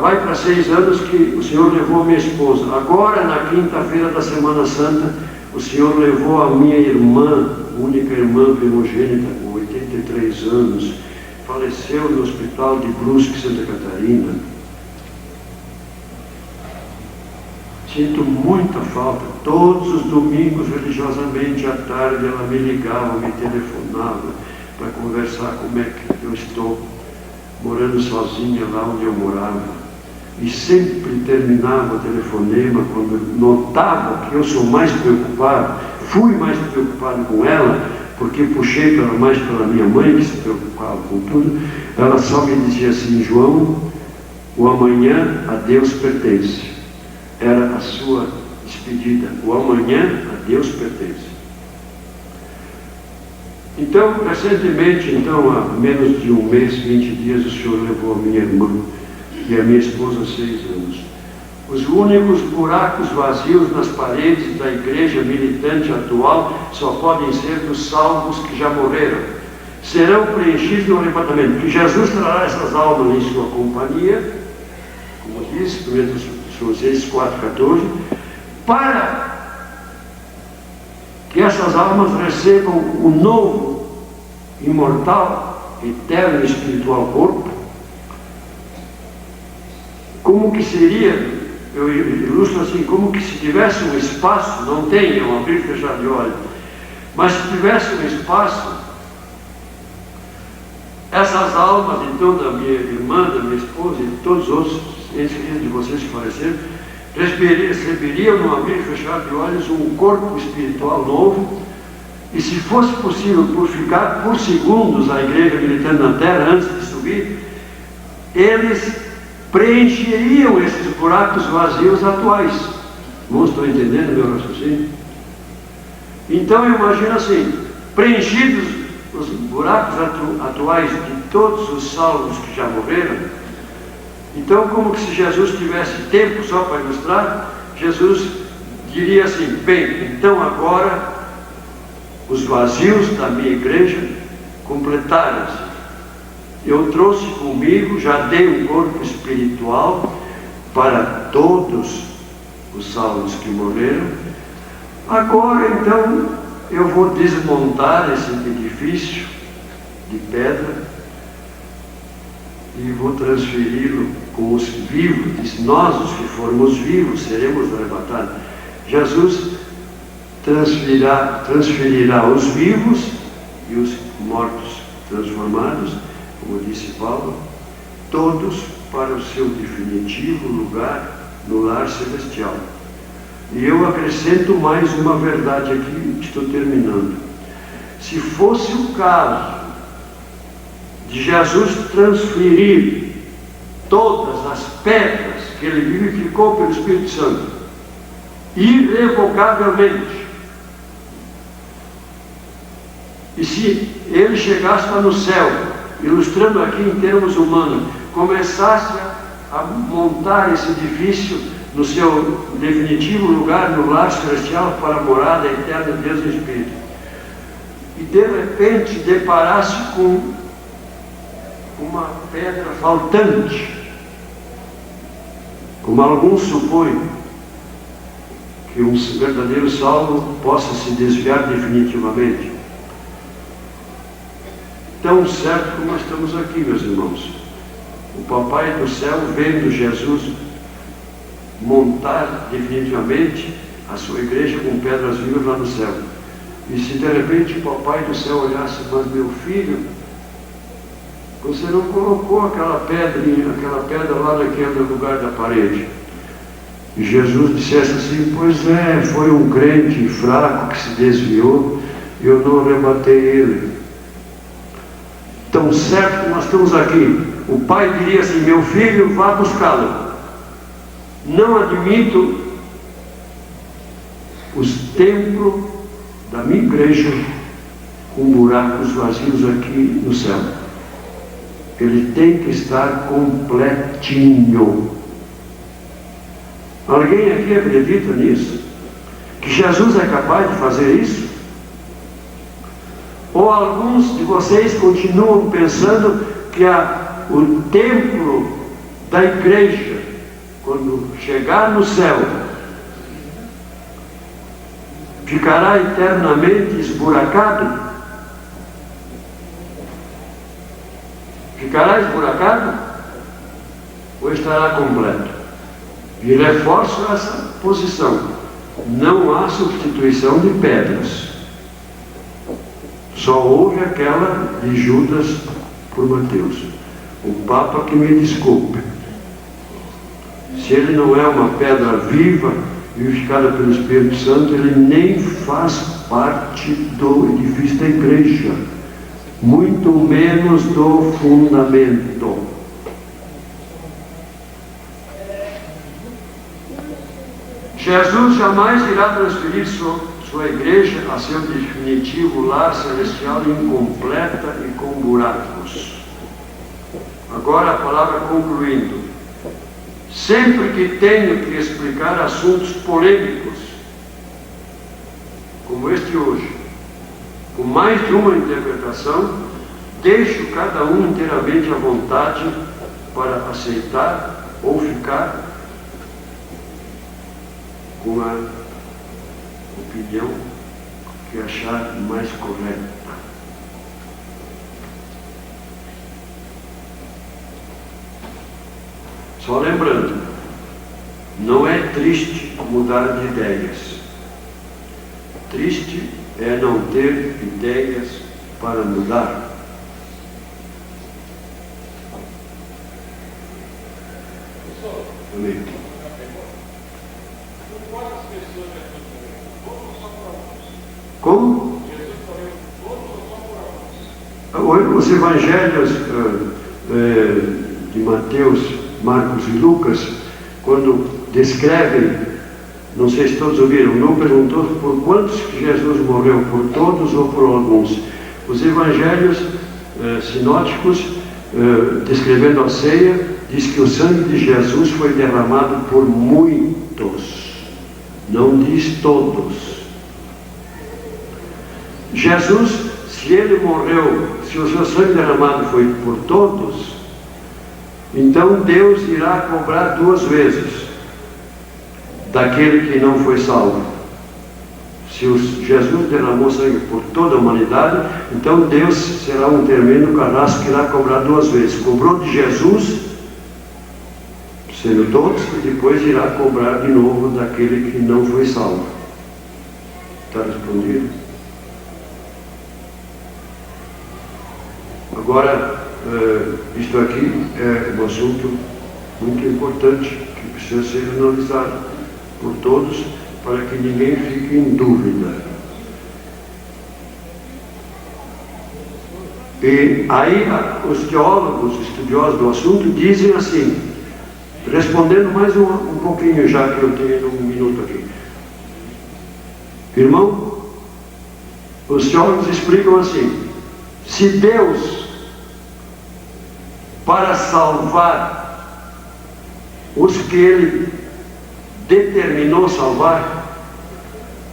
vai para 6 anos que o Senhor levou minha esposa. Agora, na quinta-feira da Semana Santa, O Senhor levou a minha irmã, única irmã primogênita, com 83 anos, faleceu no hospital de Brusque, Santa Catarina. Sinto muita falta. Todos os domingos, religiosamente, à tarde, ela me ligava, me telefonava para conversar como é que eu estou, morando sozinha lá onde eu morava. E sempre terminava o telefonema quando notava que eu sou mais preocupado, fui mais preocupado com ela, porque puxei mais pela minha mãe, que se preocupava com tudo. Ela só me dizia assim: João, o amanhã a Deus pertence. Era a sua despedida. O amanhã a Deus pertence. Então, recentemente, há menos de um mês, 20 dias, o Senhor levou a minha irmã e a minha esposa, 6 anos. Os únicos buracos vazios nas paredes da igreja militante atual só podem ser dos salvos que já morreram. Serão preenchidos no arrebatamento, que Jesus trará essas almas em sua companhia, como diz 1 Tessalonicenses 4,14, para que essas almas recebam o novo, imortal, eterno e espiritual corpo. Como que seria, eu ilustro assim, como que se tivesse um espaço, não tem, é um abrir e fechar de olhos, mas se tivesse um espaço, essas almas, então, da minha irmã, da minha esposa e de todos os outros entes de vocês que faleceram, receberiam, no abrir e fechar de olhos, um corpo espiritual novo, e se fosse possível ficar por segundos a igreja militando na terra antes de subir, eles preencheriam esses buracos vazios atuais. Não estou entendendo meu raciocínio? Então eu imagino assim: preenchidos os buracos atuais de todos os salvos que já morreram, então, como que se Jesus tivesse tempo só para ilustrar, Jesus diria assim: bem, então agora os vazios da minha igreja completaram-se. Eu trouxe comigo, já dei um corpo espiritual para todos os salvos que morreram. Agora, então, eu vou desmontar esse edifício de pedra e vou transferi-lo com os vivos. Diz: nós, os que formos vivos, seremos arrebatados. Jesus transferirá os vivos e os mortos transformados, como disse Paulo, todos para o seu definitivo lugar no lar celestial. E eu acrescento mais uma verdade aqui, estou terminando. Se fosse o caso de Jesus transferir todas as pedras que ele vivificou pelo Espírito Santo, irrevocavelmente, e se ele chegasse lá no céu, ilustrando aqui em termos humanos, começasse a montar esse edifício no seu definitivo lugar, no lar celestial, para a morada eterna de Deus e Espírito, e de repente deparasse com uma pedra faltante, como alguns supõem que um verdadeiro salvo possa se desviar definitivamente. Tão certo como nós estamos aqui, meus irmãos. O Papai do céu, vendo Jesus montar definitivamente a sua igreja com pedras vivas lá no céu, e se de repente o Papai do céu olhasse: mas meu filho, você não colocou aquela pedra lá naquele lugar da parede. E Jesus dissesse assim: pois é, foi um crente fraco que se desviou e eu não arrebatei ele. Tão certo que nós estamos aqui, o pai diria assim: meu filho, vá buscá-lo. Não admito os templos da minha igreja com buracos vazios aqui no céu. Ele tem que estar completinho. Alguém aqui acredita nisso? Que Jesus é capaz de fazer isso? Ou alguns de vocês continuam pensando que o templo da igreja, quando chegar no céu, ficará eternamente esburacado? Ficará esburacado? Ou estará completo? E reforço essa posição. Não há substituição de pedras. Só houve aquela de Judas por Mateus. O Papa que me desculpe. Se ele não é uma pedra viva, vivificada pelo Espírito Santo, ele nem faz parte do edifício da igreja, muito menos do fundamento. Jesus jamais irá transferir sua igreja a seu definitivo lar celestial incompleta e com buracos. Agora a palavra concluindo. Sempre que tenho que explicar assuntos polêmicos, como este hoje, com mais de uma interpretação, deixo cada um inteiramente à vontade para aceitar ou ficar com a opinião que achar mais correta. Só lembrando, não é triste mudar de ideias. Triste é não ter ideias para mudar. Amém. Como? Os evangelhos de Mateus, Marcos e Lucas, quando descrevem, não sei se todos ouviram, não perguntou por quantos que Jesus morreu, por todos ou por alguns. Os evangelhos sinóticos, descrevendo a ceia, diz que o sangue de Jesus foi derramado por muitos, não diz todos. Jesus, se ele morreu, se o seu sangue derramado foi por todos, então Deus irá cobrar duas vezes daquele que não foi salvo. Se Jesus derramou sangue por toda a humanidade, então Deus será um tremendo carrasco que irá cobrar duas vezes. Cobrou de Jesus, sendo todos, e depois irá cobrar de novo daquele que não foi salvo. Está respondido? Agora, isto aqui é um assunto muito importante que precisa ser analisado por todos para que ninguém fique em dúvida. E aí os teólogos estudiosos do assunto dizem assim, respondendo mais um pouquinho, já que eu tenho um minuto aqui. Irmão, os teólogos explicam assim, se Deus, para salvar os que Ele determinou salvar,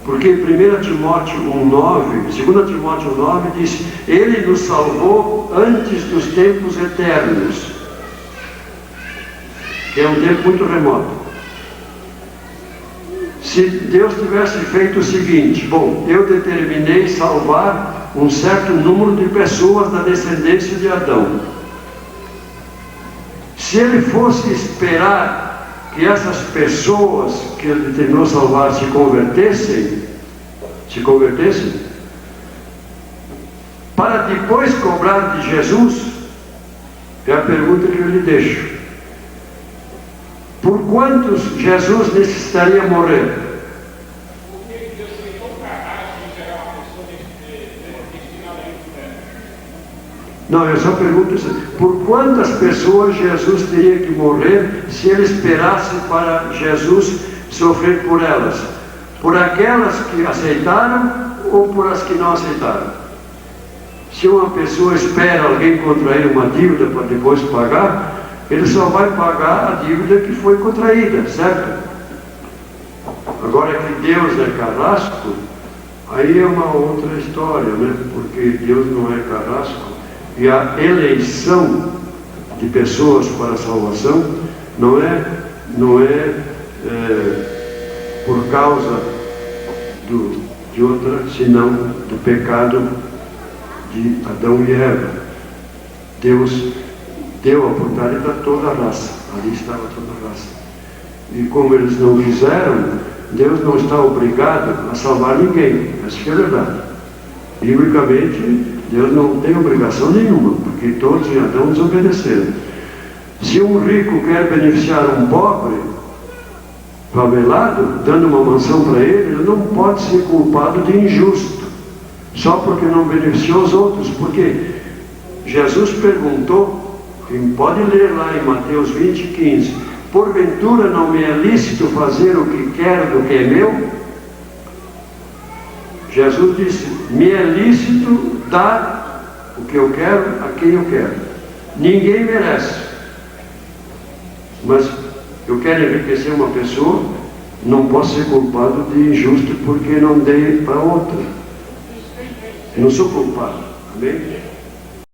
porque 1 Timóteo 1,9, 2 Timóteo 1,9 diz, Ele nos salvou antes dos tempos eternos, que é um tempo muito remoto. Se Deus tivesse feito o seguinte, bom, eu determinei salvar um certo número de pessoas da descendência de Adão. Se ele fosse esperar que essas pessoas que ele determinou salvar se convertessem, para depois cobrar de Jesus, é a pergunta que eu lhe deixo. Por quantos Jesus necessitaria morrer? Não, eu só pergunto isso. Por quantas pessoas Jesus teria que morrer se ele esperasse para Jesus sofrer por elas? Por aquelas que aceitaram ou por as que não aceitaram? Se uma pessoa espera alguém contrair uma dívida para depois pagar, ele só vai pagar a dívida que foi contraída, certo? Agora que Deus é carrasco, aí é uma outra história, né? Porque Deus não é carrasco. E a eleição de pessoas para a salvação não é por causa de outra, senão do pecado de Adão e Eva. Deus deu a oportunidade para toda a raça. Ali estava toda a raça. E como eles não quiseram, Deus não está obrigado a salvar ninguém. Essa que é a verdade. Biblicamente, Deus não tem obrigação nenhuma, porque todos em Adão desobedeceram. Se um rico quer beneficiar um pobre, favelado, dando uma mansão para ele, ele não pode ser culpado de injusto, só porque não beneficiou os outros. Porque Jesus perguntou, quem pode ler lá em Mateus 20:15, porventura não me é lícito fazer o que quero do que é meu? Jesus disse, me é lícito dar o que eu quero a quem eu quero. Ninguém merece. Mas eu quero enriquecer uma pessoa, não posso ser culpado de injusto porque não dei para outra. Eu não sou culpado. Amém?